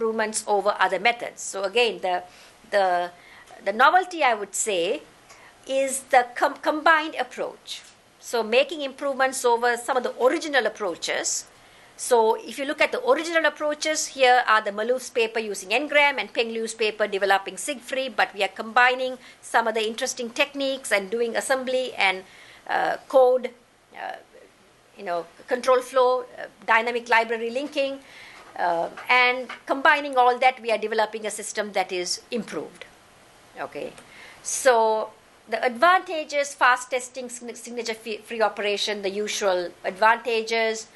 improvements over other methods. So again, the novelty, I would say, is the combined approach. So making improvements over some of the original approaches. So if you look at the original approaches, here are the Malouf's paper using Ngram and Peng Liu's paper developing sig-free, but we are combining some of the interesting techniques and doing assembly and code, control flow, dynamic library linking, and combining all that, we are developing a system that is improved. Okay, so the advantages: fast testing, signature-free operation, the usual advantages.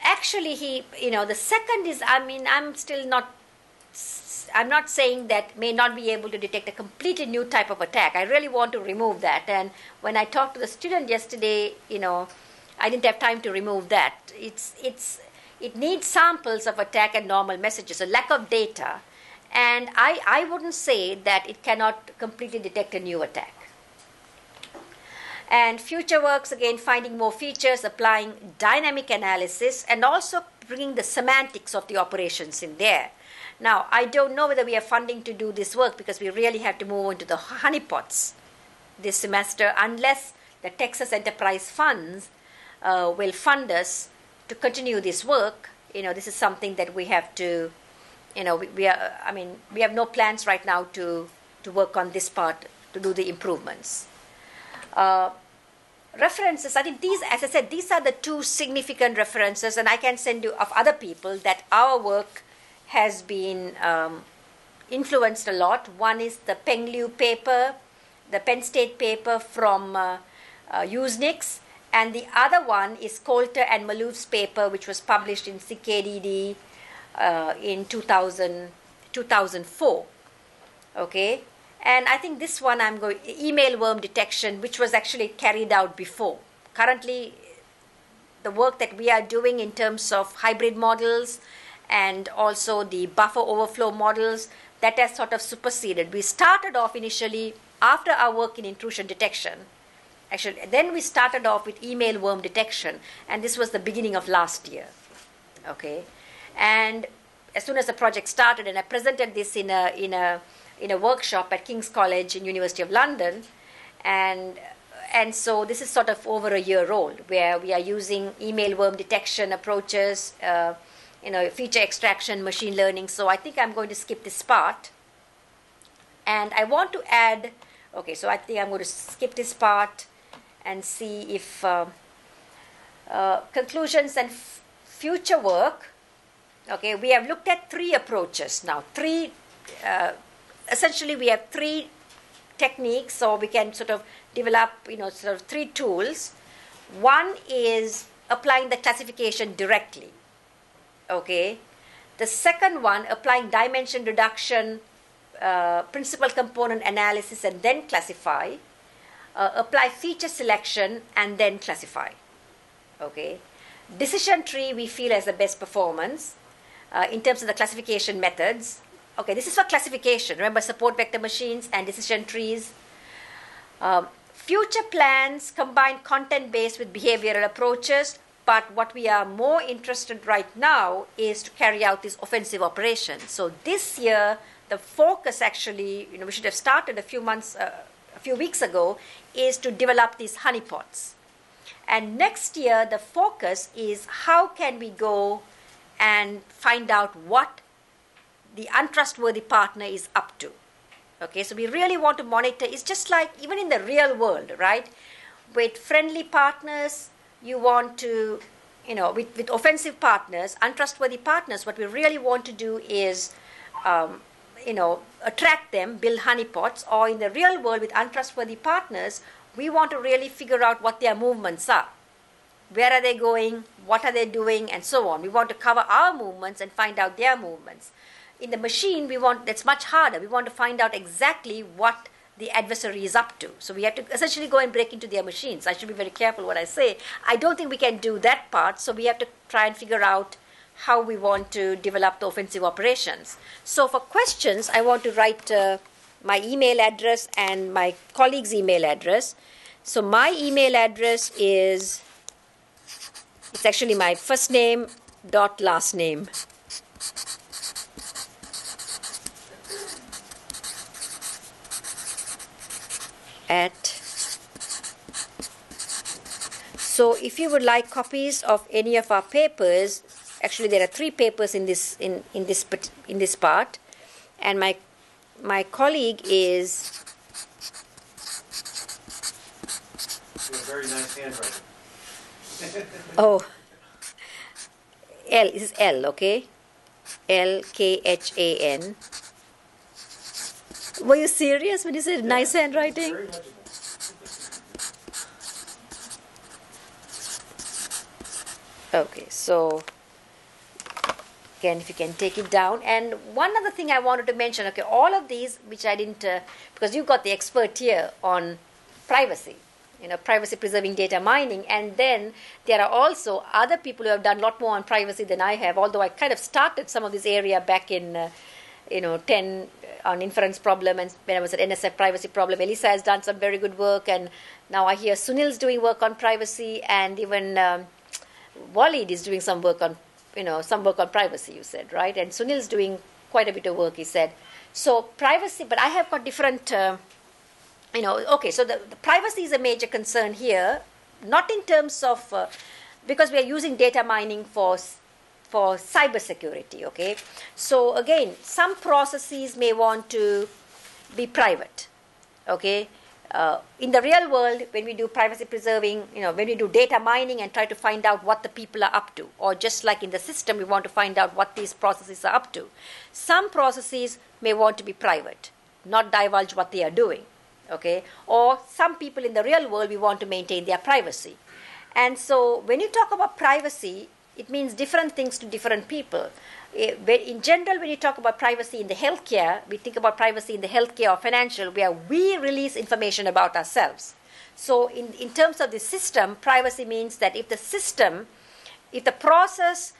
Actually, the second is, I'm not saying that may not be able to detect a completely new type of attack. I really want to remove that. And when I talked to the student yesterday, I didn't have time to remove that. It needs samples of attack and normal messages, a lack of data. And I wouldn't say that it cannot completely detect a new attack. And future works, again, finding more features, applying dynamic analysis, and also bringing the semantics of the operations in there. Now, I don't know whether we have funding to do this work because we really have to move on to the honeypots this semester unless the Texas Enterprise Funds will fund us to continue this work. This is something that we have to, we have no plans right now to work on this part to do the improvements. References, I think these, as I said, these are the two significant references, and I can send you of other people that our work has been influenced a lot. One is the Peng Liu paper, the Penn State paper from Usenix, and the other one is Coulter and Malouf's paper, which was published in CKDD in 2004. Okay, and I think this one I'm going email worm detection, which was actually carried out before. Currently, the work that we are doing in terms of hybrid models and also the buffer overflow models, that has sort of superseded. We started off initially after our work in intrusion detection. Actually, then we started off with email worm detection, and this was the beginning of last year. Okay, and as soon as the project started, and I presented this in a workshop at King's College in University of London, and so this is sort of over a year old, where we are using email worm detection approaches, feature extraction, machine learning. So I think I'm going to skip this part, and I want to add. Okay, so I think I'm going to skip this part and see if conclusions and future work. Okay, we have looked at three approaches now. Essentially, we have three techniques, so we can sort of develop, sort of three tools. One is applying the classification directly. Okay, the second one, applying dimension reduction, principal component analysis, and then classify. Apply feature selection and then classify. Okay, decision tree we feel as the best performance in terms of the classification methods. Okay, this is for classification. Remember, support vector machines and decision trees. Future plans combine content-based with behavioral approaches, but what we are more interested right now is to carry out these offensive operations. So this year, the focus actually, we should have started a few weeks ago, is to develop these honeypots. And next year, the focus is how can we go and find out what the untrustworthy partner is up to. Okay, so we really want to monitor. It's just like even in the real world, right? With friendly partners, you want to, with offensive partners, untrustworthy partners, what we really want to do is, attract them, build honeypots, or in the real world with untrustworthy partners, we want to really figure out what their movements are. Where are they going? What are they doing? And so on. We want to cover our movements and find out their movements. In the machine, that's much harder. We want to find out exactly what the adversary is up to. So we have to essentially go and break into their machines. I should be very careful what I say. I don't think we can do that part, so we have to try and figure out how we want to develop the offensive operations. So for questions, I want to write my email address and my colleague's email address. So my email address is, it's actually my first name dot last name So if you would like copies of any of our papers, actually there are 3 papers in this part, and my colleague is. You have very nice handwriting. Oh, L. This is L, okay? Lkhan. Were you serious when you said nice handwriting? Very legible. Okay, so again, if you can take it down. And one other thing I wanted to mention, okay, all of these, which I didn't, because you got the expert here on privacy, privacy preserving data mining, and then there are also other people who have done a lot more on privacy than I have, although I kind of started some of this area back in, 10 on inference problem, and when I was at NSF privacy problem. Elisa has done some very good work, and now I hear Sunil's doing work on privacy, and even Walid is doing some work on privacy, you said, right? And Sunil's doing quite a bit of work, he said. So privacy, but I have got different, okay, so the privacy is a major concern here, not in terms of, because we are using data mining for cybersecurity, okay? So again, some processes may want to be private, okay? In the real world, when we do privacy preserving, when we do data mining and try to find out what the people are up to, or just like in the system, we want to find out what these processes are up to. Some processes may want to be private, not divulge what they are doing, okay? Or some people in the real world, we want to maintain their privacy. And so when you talk about privacy, it means different things to different people. In general, when you talk about privacy in the healthcare, we think about privacy in the healthcare or financial, where we release information about ourselves. So in terms of the system, privacy means that if the process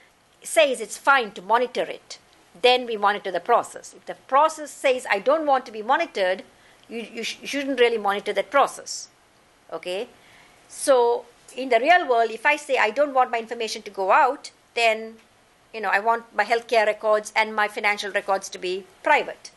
says it's fine to monitor it, then we monitor the process. If the process says, I don't want to be monitored, you shouldn't really monitor that process. Okay? So in the real world, if I say I don't want my information to go out, then I want my healthcare records and my financial records to be private.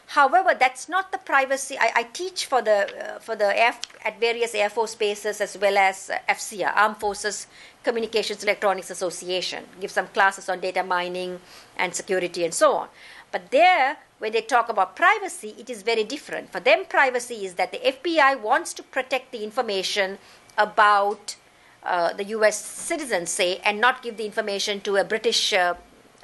However, that's not the privacy. I teach at various Air Force bases as well as FCA, Armed Forces Communications Electronics Association. Give some classes on data mining and security and so on. But there, when they talk about privacy, it is very different. For them, privacy is that the FBI wants to protect the information about the US citizens, say, and not give the information to a British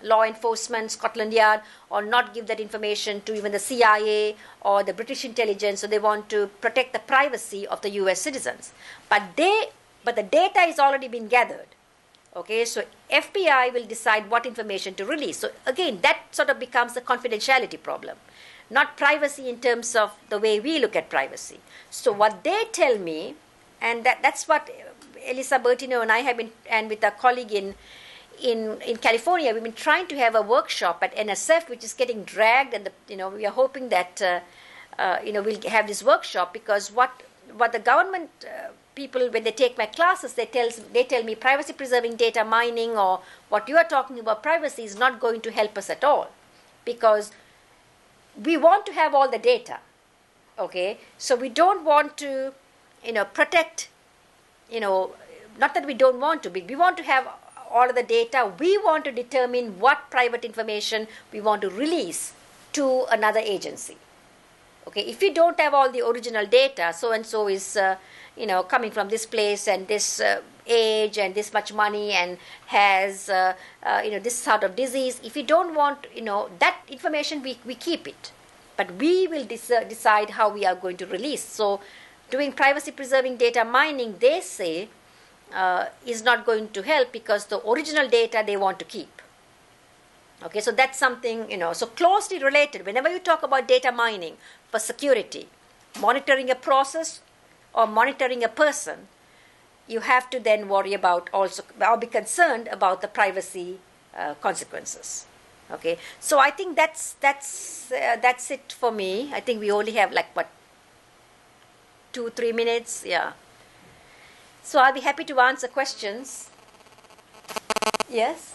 law enforcement, Scotland Yard, or not give that information to even the CIA or the British intelligence. So they want to protect the privacy of the US citizens. But the data is already been gathered. Okay, so FBI will decide what information to release. So again, that sort of becomes the confidentiality problem, not privacy in terms of the way we look at privacy. So what they tell me, and that's what Elisa Bertino and I have been, and with a colleague in California, we've been trying to have a workshop at NSF, which is getting dragged, and we are hoping that we'll have this workshop, because what the government people, when they take my classes, they tell me privacy preserving data mining, or what you are talking about privacy, is not going to help us at all, because we want to have all the data, okay? So we don't want to protect, not that we don't want to, but we want to have all of the data. We want to determine what private information we want to release to another agency. Okay, if you don't have all the original data, so and so is, coming from this place and this age and this much money and has, this sort of disease. If you don't want, that information, we keep it, but we will decide how we are going to release. So doing privacy preserving data mining, they say, is not going to help, because the original data they want to keep. Okay, so that's something, so closely related. Whenever you talk about data mining for security, monitoring a process or monitoring a person, you have to then worry about also, or be concerned about the privacy consequences. Okay, so I think that's it for me. I think we only have 2-3 minutes, yeah. So I'll be happy to answer questions. Yes?